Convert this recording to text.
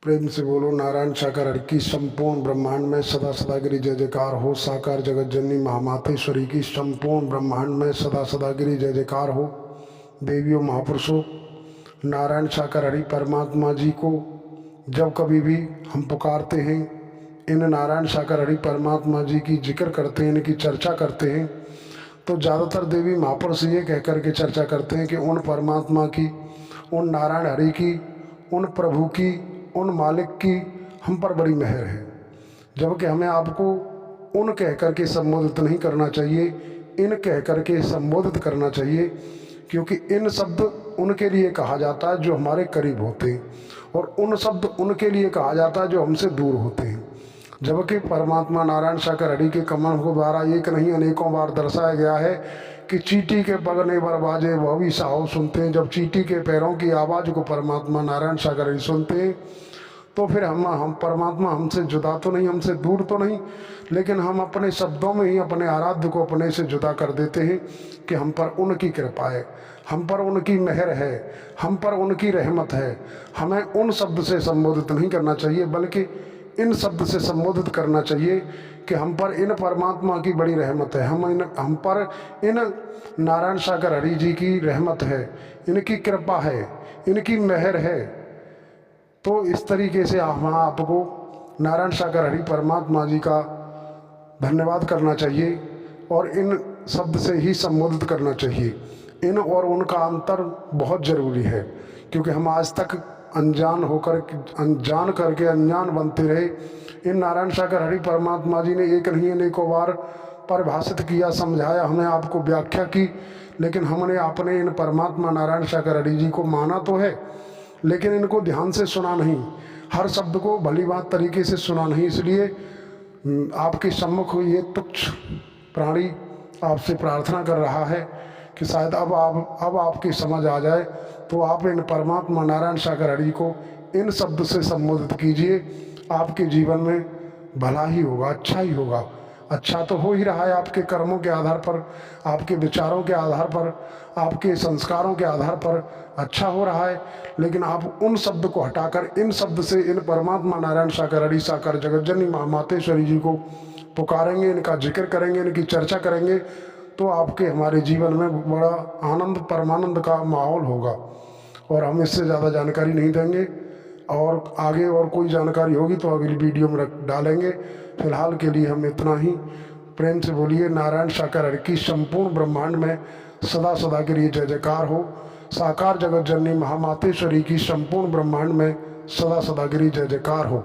प्रेम से बोलो नारायण साकार हरि की संपूर्ण ब्रह्मांड में सदा सदागिरी जय जयकार हो। साकार जगत जननी महामातेश्वरी की संपूर्ण ब्रह्मांड में सदा सदागिरी जय जयकार हो। देवियों महापुरुषों, नारायण साकार हरि परमात्मा जी को जब कभी भी हम पुकारते हैं, इन नारायण साकार हरि परमात्मा जी की जिक्र करते हैं, इनकी चर्चा करते हैं, तो ज़्यादातर देवी महापुरुष ये कह कर के चर्चा करते हैं कि उन परमात्मा की, उन नारायण हरि की, उन प्रभु की, उन मालिक की हम पर बड़ी मेहर है। जबकि हमें आपको उन कह कर के संबोधित नहीं करना चाहिए, इन कह कर के संबोधित करना चाहिए, क्योंकि इन शब्द उनके लिए कहा जाता है जो हमारे करीब होते हैं, और उन शब्द उनके लिए कहा जाता है जो हमसे दूर होते हैं। जबकि परमात्मा नारायण साकार हरि के कमल को द्वारा एक नहीं अनेकों बार दर्शाया गया है कि चींटी के पगने बर बाजे वह भी साहो सुनते हैं। जब चींटी के पैरों की आवाज़ को परमात्मा नारायण साकार हरि सुनते हैं तो फिर हम परमात्मा हमसे जुदा तो नहीं, हमसे दूर तो नहीं, लेकिन हम अपने शब्दों में ही अपने आराध्य को अपने से जुदा कर देते हैं कि हम पर उनकी कृपा है, हम पर उनकी मेहर है, हम पर उनकी रहमत है। हमें उन शब्द से संबोधित नहीं करना चाहिए, बल्कि इन शब्द से संबोधित करना चाहिए कि हम पर इन परमात्मा की बड़ी रहमत है, हम पर इन नारायण साकार हरि जी की रहमत है, इनकी कृपा है, इनकी मेहर है। तो इस तरीके से हम आपको नारायण साकार हरि परमात्मा जी का धन्यवाद करना चाहिए और इन शब्द से ही संबोधित करना चाहिए। इन और उनका अंतर बहुत ज़रूरी है, क्योंकि हम आज तक अनजान करके अनजान बनते रहे। इन नारायण साकार हरि परमात्मा जी ने एक नहीं अनेकों बार परिभाषित किया, समझाया, हमें आपको व्याख्या की, लेकिन हमने अपने इन परमात्मा नारायण साकार हरि जी को माना तो है, लेकिन इनको ध्यान से सुना नहीं, हर शब्द को भली बात तरीके से सुना नहीं। इसलिए आपके सम्मुख ये तुच्छ प्राणी आपसे प्रार्थना कर रहा है कि शायद अब आपकी समझ आ जाए, तो आप इन परमात्मा नारायण साकार हरि को इन शब्द से संबोधित कीजिए। आपके जीवन में भला ही होगा, अच्छा ही होगा। अच्छा तो हो ही रहा है, आपके कर्मों के आधार पर, आपके विचारों के आधार पर, आपके संस्कारों के आधार पर अच्छा हो रहा है। लेकिन आप उन शब्द को हटाकर इन शब्द से इन परमात्मा नारायण साकार हरि साकार जगत जननी महामातेश्वरी जी को पुकारेंगे, इनका जिक्र करेंगे, इनकी चर्चा करेंगे, तो आपके हमारे जीवन में बड़ा आनंद परमानंद का माहौल होगा। और हम इससे ज़्यादा जानकारी नहीं देंगे, और आगे और कोई जानकारी होगी तो अगली वीडियो में डालेंगे। फिलहाल के लिए हम इतना ही। प्रेम से बोलिए नारायण साकार हरि की संपूर्ण ब्रह्मांड में सदा सदा के लिए जय जयकार हो। साकार जगत जननी महामातेश्वरी की संपूर्ण ब्रह्मांड में सदा सदा के लिए जय जयकार हो।